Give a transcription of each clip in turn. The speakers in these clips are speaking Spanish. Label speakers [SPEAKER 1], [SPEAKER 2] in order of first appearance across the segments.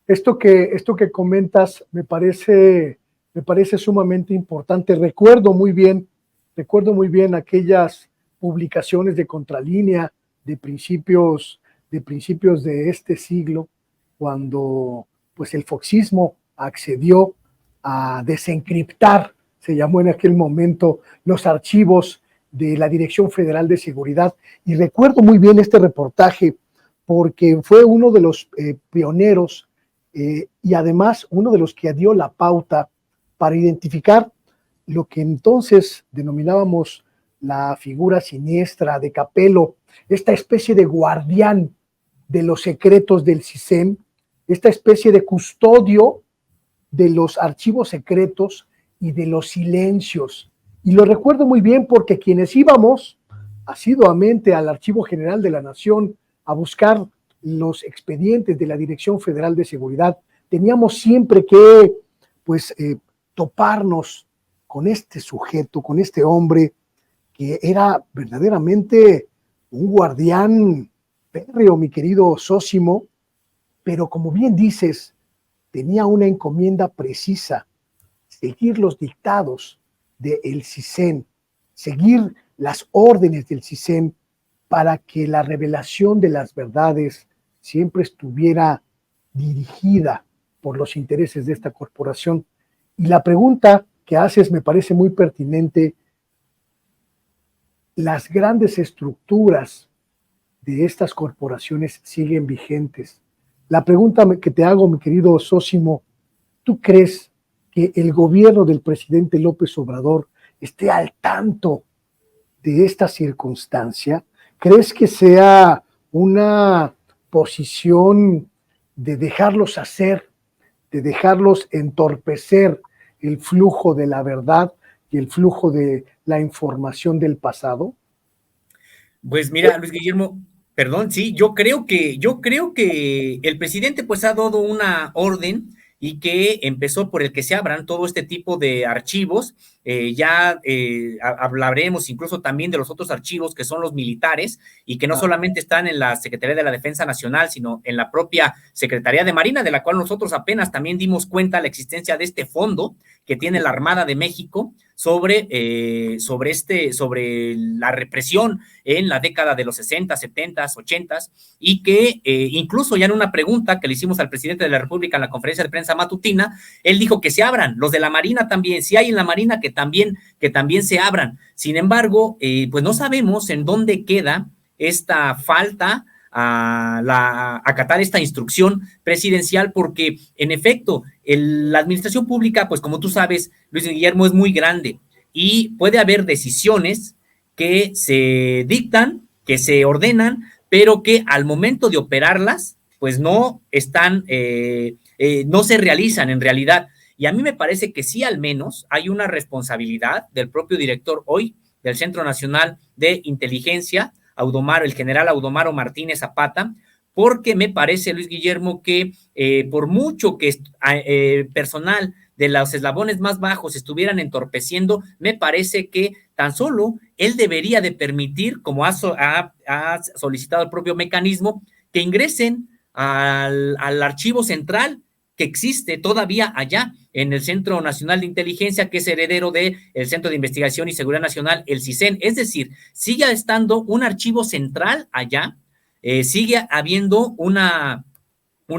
[SPEAKER 1] Esto que comentas me parece sumamente importante. Recuerdo muy bien aquellas publicaciones de Contralínea de principios de este siglo, cuando pues el foxismo accedió a desencriptar, se llamó en aquel momento, los archivos de la Dirección Federal de Seguridad. Y recuerdo muy bien este reportaje porque fue uno de los pioneros y además uno de los que dio la pauta para identificar lo que entonces denominábamos la figura siniestra de Capello, esta especie de guardián de los secretos del CISEN, esta especie de custodio de los archivos secretos y de los silencios. Y lo recuerdo muy bien porque quienes íbamos asiduamente al Archivo General de la Nación a buscar los expedientes de la Dirección Federal de Seguridad, teníamos siempre que pues toparnos con este sujeto, con este hombre que era verdaderamente un guardián férreo, mi querido Sósimo, pero como bien dices, tenía una encomienda precisa: seguir los dictados del CISEN, seguir las órdenes del CISEN para que la revelación de las verdades siempre estuviera dirigida por los intereses de esta corporación. Y la pregunta que haces me parece muy pertinente. Las grandes estructuras de estas corporaciones siguen vigentes. La pregunta que te hago, mi querido Sósimo, ¿tú crees que el gobierno del presidente López Obrador esté al tanto de esta circunstancia? ¿Crees que sea una posición de dejarlos hacer, de dejarlos entorpecer el flujo de la verdad y el flujo de la información del pasado?
[SPEAKER 2] Pues mira, Luis Guillermo, perdón, sí, yo creo que el presidente pues ha dado una orden y que empezó por el que se abran todo este tipo de archivos. Hablaremos incluso también de los otros archivos que son los militares y que no solamente están en la Secretaría de la Defensa Nacional, sino en la propia Secretaría de Marina, de la cual nosotros apenas también dimos cuenta de la existencia de este fondo que tiene la Armada de México sobre la represión en la década de los 60, 70, 80, y que incluso ya en una pregunta que le hicimos al presidente de la República en la conferencia de prensa matutina, él dijo que se abran, los de la Marina también, si hay en la Marina que también se abran. Sin embargo, pues no sabemos en dónde queda esta falta a acatar esta instrucción presidencial, porque en efecto, la administración pública, pues como tú sabes, Luis Guillermo, es muy grande y puede haber decisiones que se dictan, que se ordenan, pero que al momento de operarlas, pues no están, no se realizan en realidad. Y a mí me parece que sí, al menos, hay una responsabilidad del propio director hoy del Centro Nacional de Inteligencia, el general Audomaro Martínez Zapata, porque me parece, Luis Guillermo, que por mucho que personal de los eslabones más bajos estuvieran entorpeciendo, me parece que tan solo él debería de permitir, como ha solicitado el propio mecanismo, que ingresen al archivo central que existe todavía allá en el Centro Nacional de Inteligencia, que es heredero del Centro de Investigación y Seguridad Nacional, el CISEN. Es decir, sigue estando un archivo central allá, sigue habiendo una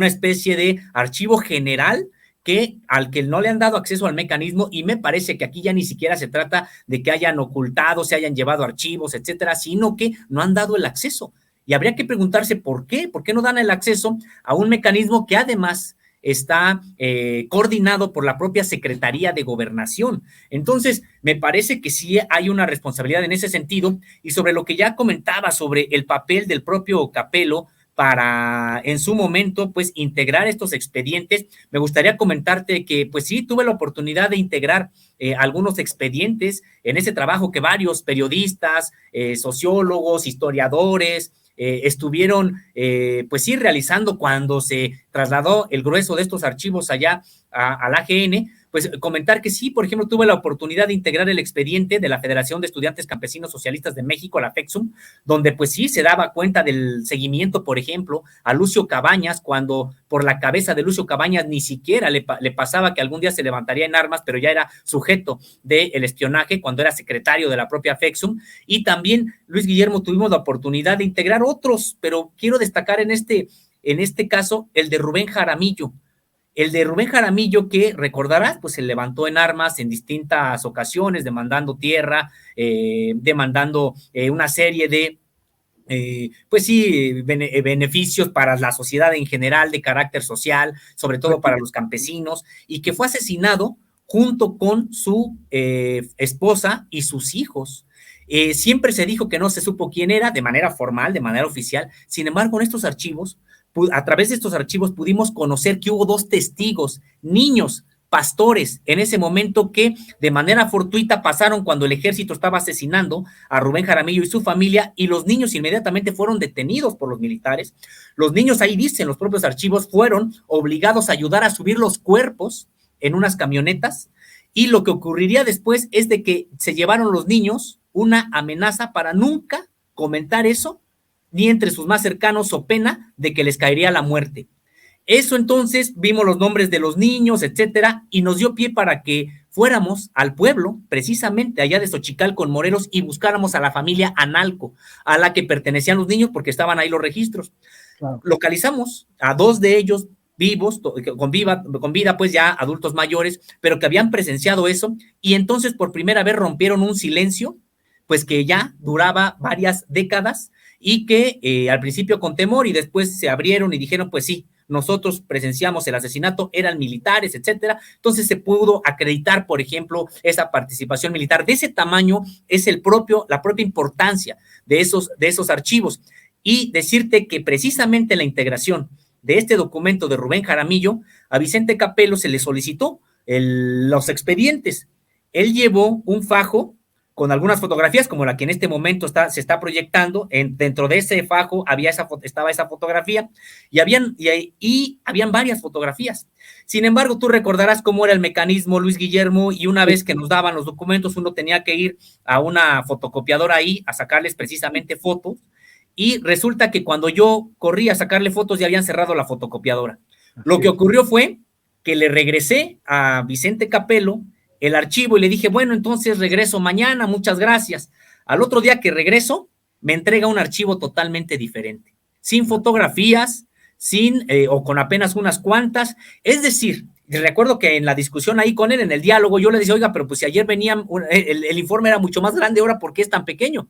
[SPEAKER 2] especie de archivo general al que no le han dado acceso al mecanismo, y me parece que aquí ya ni siquiera se trata de que hayan ocultado, se hayan llevado archivos, etcétera, sino que no han dado el acceso. Y habría que preguntarse por qué no dan el acceso a un mecanismo que además está coordinado por la propia Secretaría de Gobernación. Entonces, me parece que sí hay una responsabilidad en ese sentido. Y sobre lo que ya comentaba sobre el papel del propio Capello para en su momento pues integrar estos expedientes, me gustaría comentarte que pues sí tuve la oportunidad de integrar algunos expedientes en ese trabajo que varios periodistas, sociólogos, historiadores estuvieron pues sí realizando cuando se trasladó el grueso de estos archivos allá al AGN, pues comentar que sí, por ejemplo, tuve la oportunidad de integrar el expediente de la Federación de Estudiantes Campesinos Socialistas de México, la FECSUM, donde pues sí se daba cuenta del seguimiento, por ejemplo, a Lucio Cabañas, cuando por la cabeza de Lucio Cabañas ni siquiera le pasaba que algún día se levantaría en armas, pero ya era sujeto del espionaje cuando era secretario de la propia FECSUM. Y también, Luis Guillermo, tuvimos la oportunidad de integrar otros, pero quiero destacar en este caso el de Rubén Jaramillo. El de Rubén Jaramillo, que recordarás, pues se levantó en armas en distintas ocasiones, demandando tierra, demandando una serie de pues sí, beneficios para la sociedad en general, de carácter social, sobre todo para los campesinos, y que fue asesinado junto con su esposa y sus hijos. Siempre se dijo que no se supo quién era de manera formal, de manera oficial. Sin embargo, en estos archivos, a través de estos archivos pudimos conocer que hubo 2 testigos, niños, pastores, en ese momento, que de manera fortuita pasaron cuando el ejército estaba asesinando a Rubén Jaramillo y su familia, y los niños inmediatamente fueron detenidos por los militares. Los niños, ahí dicen los propios archivos, fueron obligados a ayudar a subir los cuerpos en unas camionetas, y lo que ocurriría después es de que se llevaron los niños una amenaza para nunca comentar eso, ni entre sus más cercanos, o pena de que les caería la muerte. Eso entonces, vimos los nombres de los niños, etcétera, y nos dio pie para que fuéramos al pueblo, precisamente allá de Xochicalco, Morelos, y buscáramos a la familia Analco, a la que pertenecían los niños, porque estaban ahí los registros. Claro. Localizamos a 2 de ellos vivos, con vida, pues ya adultos mayores, pero que habían presenciado eso, y entonces por primera vez rompieron un silencio, pues que ya duraba varias décadas, y que al principio con temor, y después se abrieron y dijeron, pues sí, nosotros presenciamos el asesinato, eran militares, etcétera. Entonces se pudo acreditar, por ejemplo, esa participación militar. De ese tamaño es la propia importancia de esos archivos. Y decirte que precisamente la integración de este documento de Rubén Jaramillo, a Vicente Capello se le solicitó los expedientes. Él llevó un fajo con algunas fotografías, como la que en este momento se está proyectando. Dentro de ese fajo estaba esa fotografía, y habían varias fotografías. Sin embargo, tú recordarás cómo era el mecanismo, Luis Guillermo, y una vez que nos daban los documentos, uno tenía que ir a una fotocopiadora ahí a sacarles precisamente fotos, y resulta que cuando yo corrí a sacarle fotos ya habían cerrado la fotocopiadora. Lo que ocurrió fue que le regresé a Vicente Capello el archivo y le dije, bueno, entonces regreso mañana, muchas gracias. Al otro día que regreso, me entrega un archivo totalmente diferente, sin fotografías, o con apenas unas cuantas. Es decir, recuerdo que en la discusión ahí con él, en el diálogo, yo le decía, oiga, pero pues si ayer venían, el informe era mucho más grande, ahora ¿por qué es tan pequeño?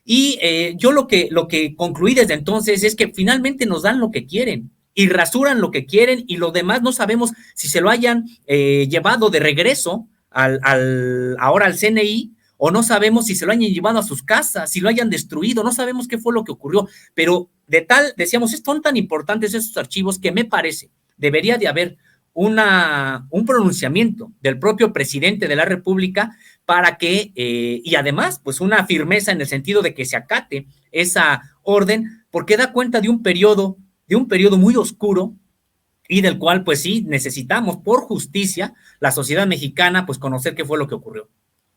[SPEAKER 2] Y yo lo que concluí desde entonces es que finalmente nos dan lo que quieren, y rasuran lo que quieren, y lo demás no sabemos si se lo hayan llevado de regreso ahora al CNI, o no sabemos si se lo hayan llevado a sus casas, si lo hayan destruido, no sabemos qué fue lo que ocurrió, pero decíamos, son tan importantes esos archivos que me parece, debería de haber un pronunciamiento del propio presidente de la República para que, y además, pues una firmeza en el sentido de que se acate esa orden, porque da cuenta de un periodo muy oscuro, y del cual, pues sí, necesitamos por justicia, la sociedad mexicana, pues conocer qué fue lo que ocurrió.